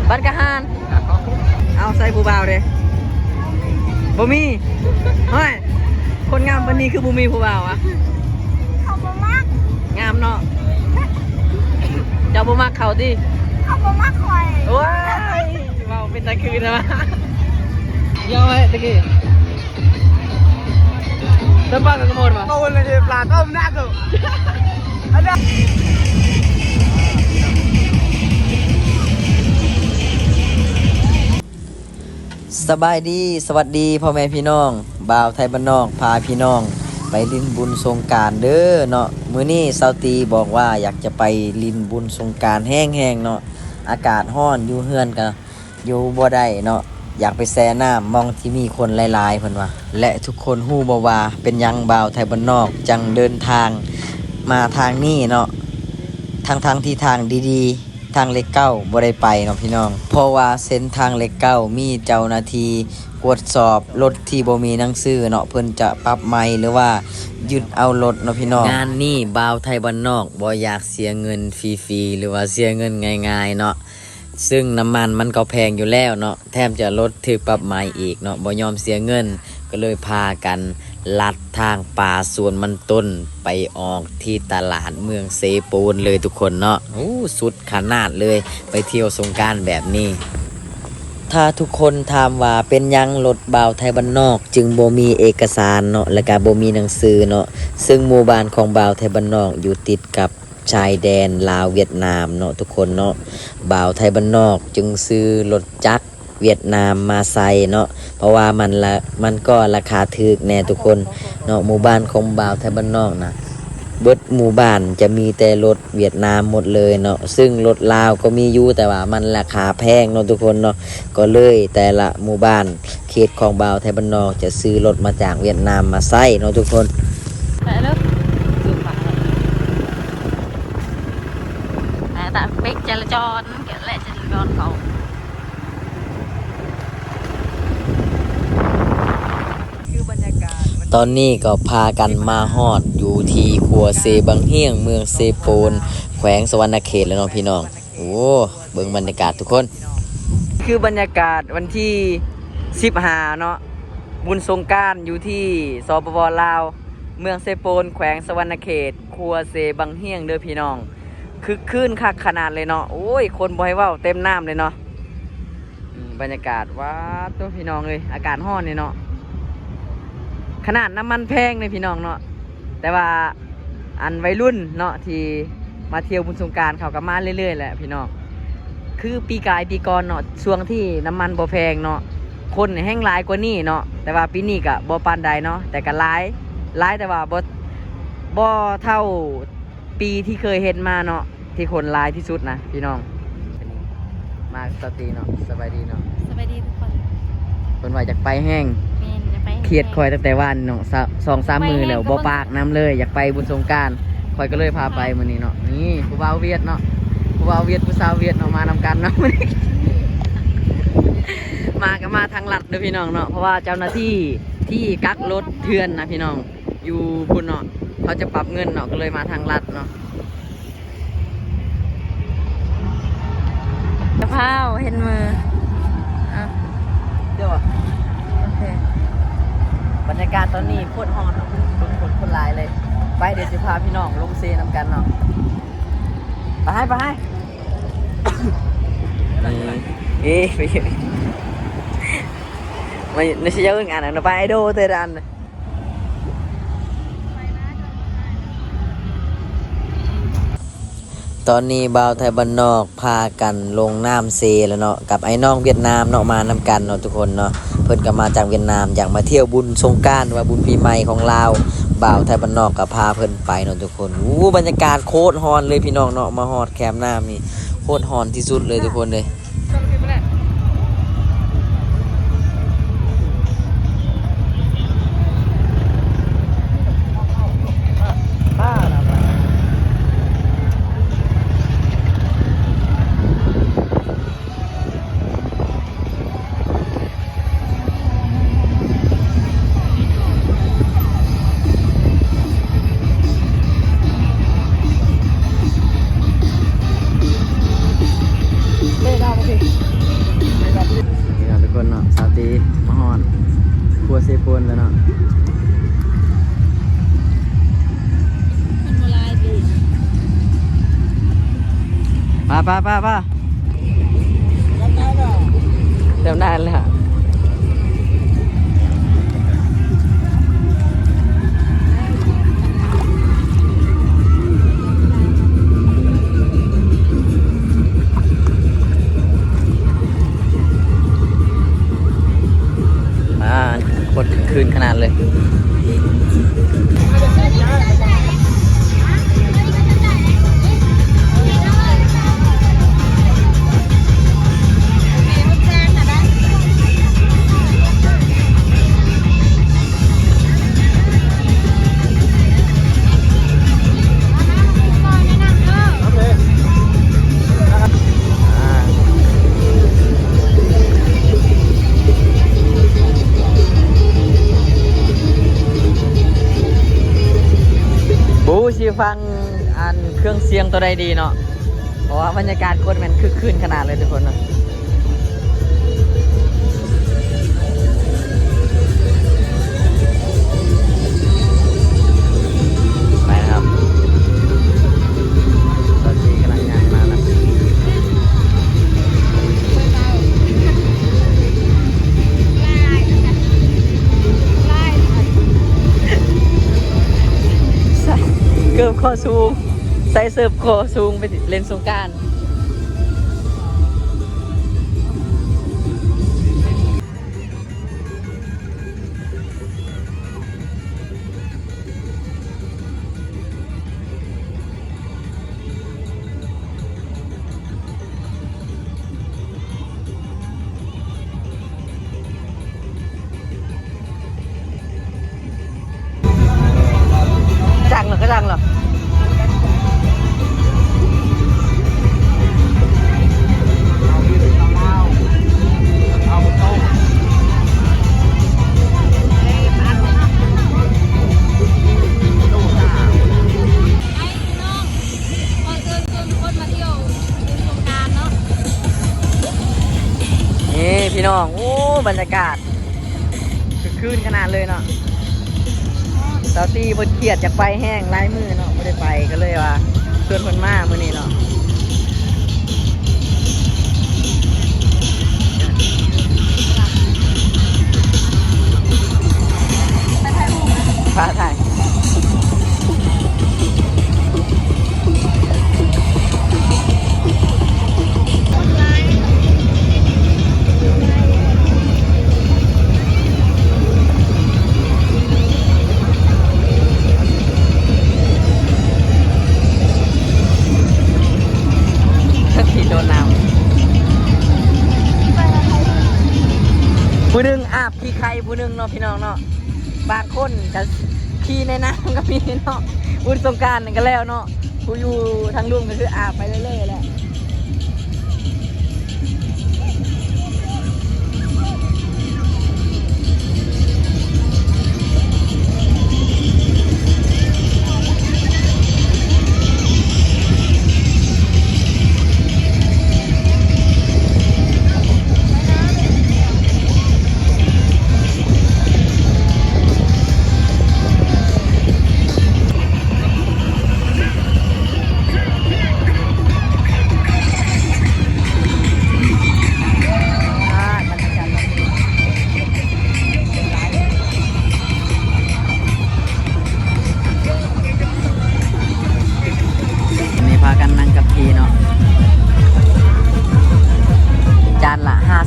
บัตรกะฮานเอาใส่ผู้บ่าวเด้บ่มีเฮ้ยคนงามวันนี้คือบ่มีผู้บ่าวอะเขาบ่มักงามเนาะเจ้าบ่มักเขาดิเขาบ่มักคอยว้ายเมาเป็นตะคืนนะยอมไหมตะกี้เริ่มบ้ากันหมดมาโอ้เลยปลาต้มหน้ากูสบายดีสวัสดีพ่อแม่พี่น้องบ่าวไทยบ้านนอกพาพี่น้องไปลินบุญสงกรานต์เด้อเนาะมื้อนี้เซาตีบอกว่าอยากจะไปลินบุญสงกรานต์แห้งๆเนาะอากาศร้อนอยู่เฮือนก็อยู่บ่ได้เนาะอยากไปแช่น้ำมองที่มีคนหลายๆเพิ่นว่าและทุกคนฮู้บ่ว่าเป็นหยังบ่าวไทยบ้านนอกจังเดินทางมาทางนี้เนาะทางที่ทางดีๆทางเลขเก้าบ่ได้ไปเนาะพี่น้องเพราะว่าเส้นทางเลขเก้ามีเจ้าหน้าที่ตรวจสอบรถที่บ่มีหนังสือเนาะเพิ่นจะปรับใหม่หรือว่าหยุดเอารถเนาะพี่น้องงานนี้บ่าวไทยบ้านนอกบ่อยากเสียเงินฟรีๆหรือว่าเสียเงินง่ายๆเนาะซึ่งน้ำมันก็แพงอยู่แล้วเนาะแถมจะรถถูกปรับใหม่อีกเนาะบ่ยอมเสียเงินก็เลยพากันลัดทางป่าสวนมันต้นไปออกที่ตลาดเมืองเซปูนเลยทุกคนเนาะโอ้สุดขนาดเลยไปเที่ยวสงกรานต์แบบนี้ถ้าทุกคนถามว่าเป็นยังรถบ่าวไทยบ้านนอกจึงบ่มีเอกสารเนาะและก็บ่มีหนังสือเนาะซึ่งหมู่บ้านของบ่าวไทยบ้านนอกอยู่ติดกับชายแดนลาวเวียดนามเนาะทุกคนเนาะบ่าวไทยบ้านนอกจึงซื้อรถจักรเวียดนามมาใส่เนาะเพราะว่ามันก็ราคาถูกแน่ทุกคนเนาะหมู่บ้านของบ่าวไทยบ้านนอกนะเบิดหมู่บ้านจะมีแต่รถเวียดนามหมดเลยเนาะซึ่งรถลาวก็มีอยู่แต่ว่ามันราคาแพงเนาะทุกคนเนาะก็เลยแต่ละหมู่บ้านเขตของบ่าวไทยบ้านนอกจะซื้อรถมาจากเวียดนามมาใส่เนาะทุกคนไปแล้วแต่เบรกจราจรแกะและจราจรเขาคือบรรยากาศตอนนี้ก็พากันมาฮอดอยู่ที่ครัวเซบังเฮียงเมืองเซโปนแขวงสวรรณเขตแล้วเนาะพี่น้องโอ้เบิ่งบรรยากาศทุกคนคือบรรยากาศวันที่15เนาะบุญสงกรานต์อยู่ที่สปป.ลาวเมืองเซโปนแขวงสวรรณเขตครัวเซบังเฮียงเด้อพี่น้องคือคลื่นคักขนาดเลยเนาะโอ้ยคนบ่ให้เว้าเต็มน้ำเลยเนาะบรรยากาศว้าตัวพี่น้องเลยอากาศร้อนเลยเนาะขนาดน้ำมันแพงเลยพี่น้องเนาะแต่ว่าอันวัยรุ่นเนาะที่มาเที่ยวบุญสงกรานต์เขาก็มาเรื่อยๆแหละพี่น้องคือปีกายปีก่อนเนาะช่วงที่น้ำมันบ่แพงเนาะคนแห้งหลายกว่านี้เนาะแต่ว่าปีนี้ก็บ่ปานใดเนาะแต่ก็หลายแต่ว่าบ่เท่าปีที่เคยเห็นมาเนาะที่คนหลายที่สุดนะพี่น้องมาสตีเนาะสบายดีเนาะสบายดีทุกคนคนว่าอยากไปแห้งจะไปเครียดคอยตั้งแต่วันเนาะ2-3 มือแล้วบ่ปากน้ำเลยอยากไปบุญสงกรานต์คอยก็เลยพาไปมื้อนี้เนาะนี่ผู้บ่าวเวียดเนาะผู้บ่าวเวียดผู้สาวเวียดเนาะมานำกันเนาะมื้อนี้มาก็มาทางลัดเด้อพี่น้องเนาะเพราะว่าเจ้าหน้าที่ที่กักรถเถื่อนนะพี่น้องอยู่พุ่นเนาะเขาจะปรับเงินเนาะก็เลยมาทางลัดเนาะกระเพราเห็นมืออ่ะเดี๋ยวโอเคบรรยากาศตอนนี้โคตรฮอนเนาะคนหลายเลยไปเดี๋ยวจะพาพี่น้องลงเซนำกันเนาะไปให้ไปไม่ใช่เยอะงานนะไปไอโดเตอร์ดันตอนนี้บ่าวไทยบ้านนอกพากันลงน้ำเซแล้วเนาะกับไอ้น้องเวียดนามเนาะมานำกันเนาะทุกคนเนาะเพิ่นก็มาจากเวียดนามอยากมาเที่ยวบุญสงกรานต์ว่าบุญปีใหม่ของลาวบ่าวไทยบ้านนอกก็พาเพิ่นไปเนาะทุกคนบรรยากาศโคตรฮอนเลยพี่น้องเนาะมาฮอดแคมป์น้ำนี่โคตรฮอนที่สุดเลยทุกคนเลย คนเนาะสาวตีมาฮอนครัวเซปูนแล้วเนาะ คนโบราณดี ป้าเต็มได้เลยฮะคนคืนขนาดเลย บูชีฟังอันเครื่องเสียงตัวใดดีเนาะเพราะว่าบรรยากาศคนมันคึกคืนขนาดเลยทุกคนเนาะไปนะครับตอนนี้กำลังงานมาแล้วเกือบคอสูงใส่เสิร์ฟคอสูงไปเล่นสงกรานต์จังเหรอก็จังเหรอนี่พี่น้องโอ้บรรยากาศคือคืนขนาดเลยเนาะสาวตีบนเขียดจากไปแห้งลายมือเนาะไม่ได้ไปก็เลยว่าชวนคนมามื้อนี้เนาะพาถ่ายโดนน้ำผู้หนึ่งอาบขี้ไข่ผู้หนึ่งเนาะพี่น้องเนาะบางคนก็ขี้ในน้ำก็มีเนาะบุญสงกรานต์ก็แล้วเนาะผู้อยู่ทางลุ่มก็คืออาบไปเรื่อยๆแหละ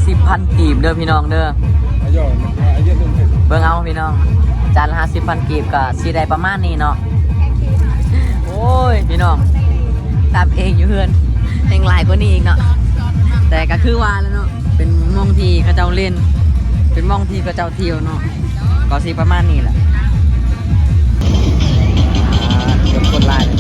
50,000 กีบเด้อพี่น้องเด้อเบิ่งเอาพี่น้องจานละ50,000 กีบก็สิได้ประมาณนี้เนาะโอ้ยพี่น้องตามเองอยู่เพื่อนแห่งหลายกว่านี้อีกเนาะแต่ก็คือว่าแล้วเนาะเป็นมองที่เขาเจ้าเล่นเป็นมองที่เขาเจ้าเที่ยวเนาะก็สิประมาณนี้แหละเกือบคนลายเลย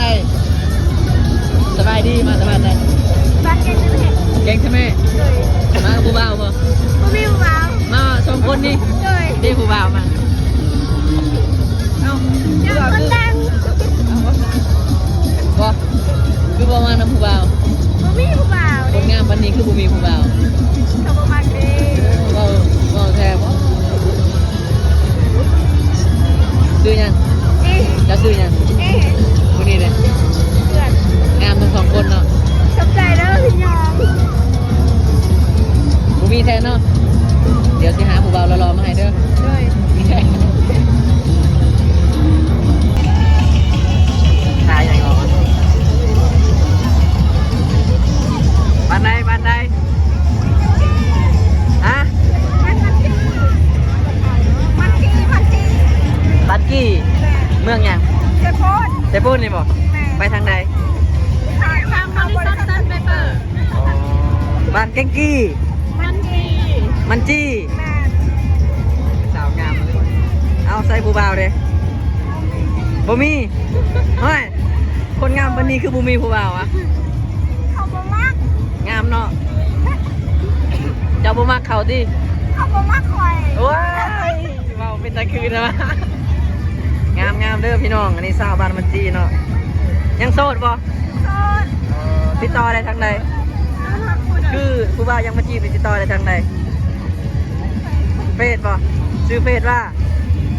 ไหนสบายดีมาสบายใจ บ้านแกงจะเห็ด เก่งใช่ไหม เลย มากับผู้บ่าวป่ะ บ่มีผู้บ่าว มาสองคนนี่ เลย ได้ผู้บ่าวมาเอ้า เจ้าคนดัง บ่คือบ่มาน้ำผู้บ่าว บ่มีผู้บ่าว คนงามวันนี้คือบ่มีผู้บ่าว เขาบ่มักเด้ บ่แท้บ่ซื้อยัง เอ๊ะ จะซื้อยัง เอ๊ะ คนนี้เลย เพื่อน งามทั้งสองคนเนาะ สนใจแล้วพี่น้อง บ่มีแท้เนาะเดี๋ยวสิหาผู้บ่าวรอๆมาให้เด้อ เลย ขายยังไงบ้านใดบ้านใดฮะ มันที่บัดกี้เมืองหยัง เจะโพส เซปูนนี่บ่ แม่ ไปทางใด ทางบริษัทซันเปเปอร์ บ้านแกงกี้ มันดี มันจี้ แม่ สาวงามเลยเอาใส่ผู้บ่าวเด้บ่มีเฮ้ยคนงามวันนี้คือบ่มีผู้บ่าวอะ เขาบ่มัก งามเนาะเจ้าบ่มักเขาติ เขาบ่มักคอย โอ้ยเว้าเป็นตะคืนนะ งามงามเด้อพี่น้องอันนี้สาวบ้านมันจี้เนาะยังโสดบ่ โซน ติดต่อได้ทางใดคือผู้บ่าวยังมาจีบนี่ติดต่อได้ทางใดเฟซบ่ชื่อเฟซว่า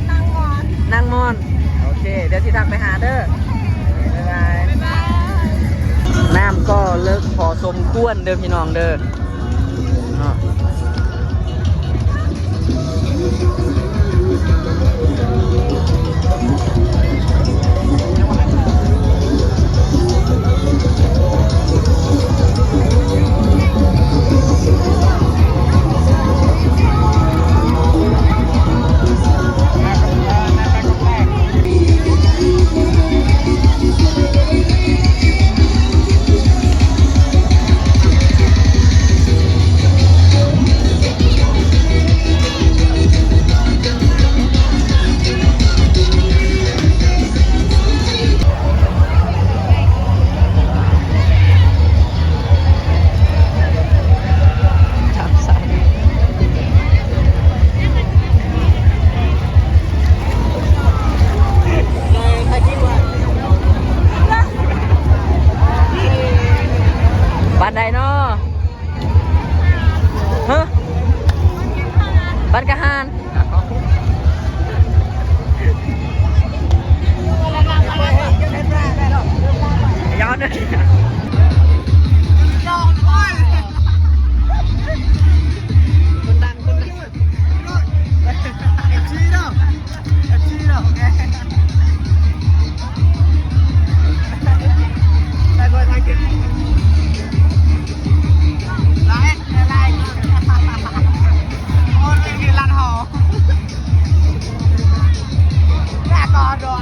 นางงอน นางมอนโอเคเดี๋ยวสิทักไปหาเด้อบ๊ายบาย บ๊ายบาย น้ำก็เลิกพอสมควรเด้อพี่น้องเด้อเนาะบ้านใดเนาะฮะบ้านกะฮานย้อนเลย ยอมด้วย คนดังคนดัง เอฟซีเนาะเอฟซีเนาะได้ด้วยทางกินไล่ไล่โอ้ยกินร้านหอแม่ก่อนด้วย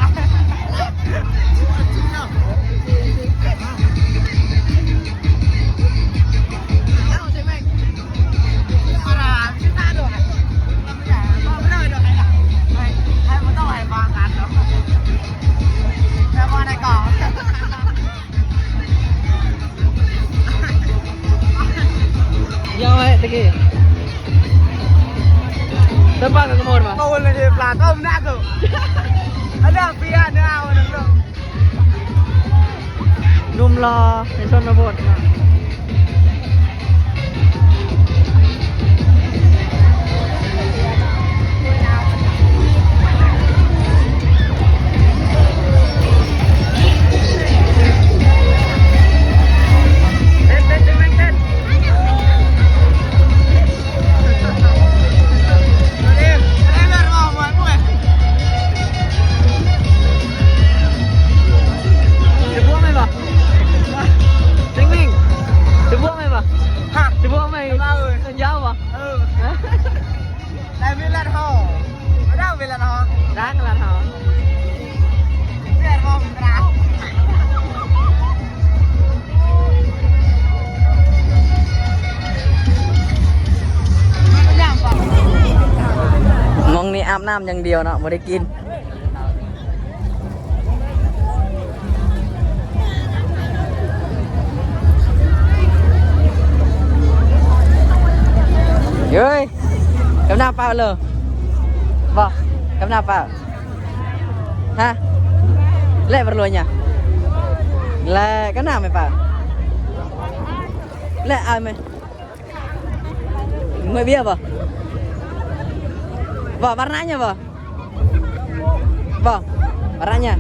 เอาใช่ไหมมาด่าพี่ตาด้วยไม่ได้ด้วยให้มันต้องให้ฟังกันเนาะแล้วมาในกล่อง ย้อนไว้ตะกี้เติมปากกับกระโมดมา Kau boleh jadi pelakon nak tu. Ada pihak dia awak nak. หนุ่มรอในชนบทมาเต้นเต้นเต้นเต้น Ada biar mau buat gue. จะพวกไหมบ่จริงจริงจะพวกไหมบ่ Ha. จะพวกไหม Mau gue. ยาวบ่ Dah bilat ho. Ada bilat ho. ร้านกันละเท้า Biar mau berah. มองนี่อาบน้ำอย่างเดียวเนาะไม่ได้กิน Ơi, cầm nào bao lờ? Vâng, cầm nào bao? Ha? Lẹ vào rồi nhỉ? Là cái nào mày bảo? Lẹ ai mày? Mày biết vợ? Vợ bắt nãy nha vợ? Vâng, bắt nãy nha.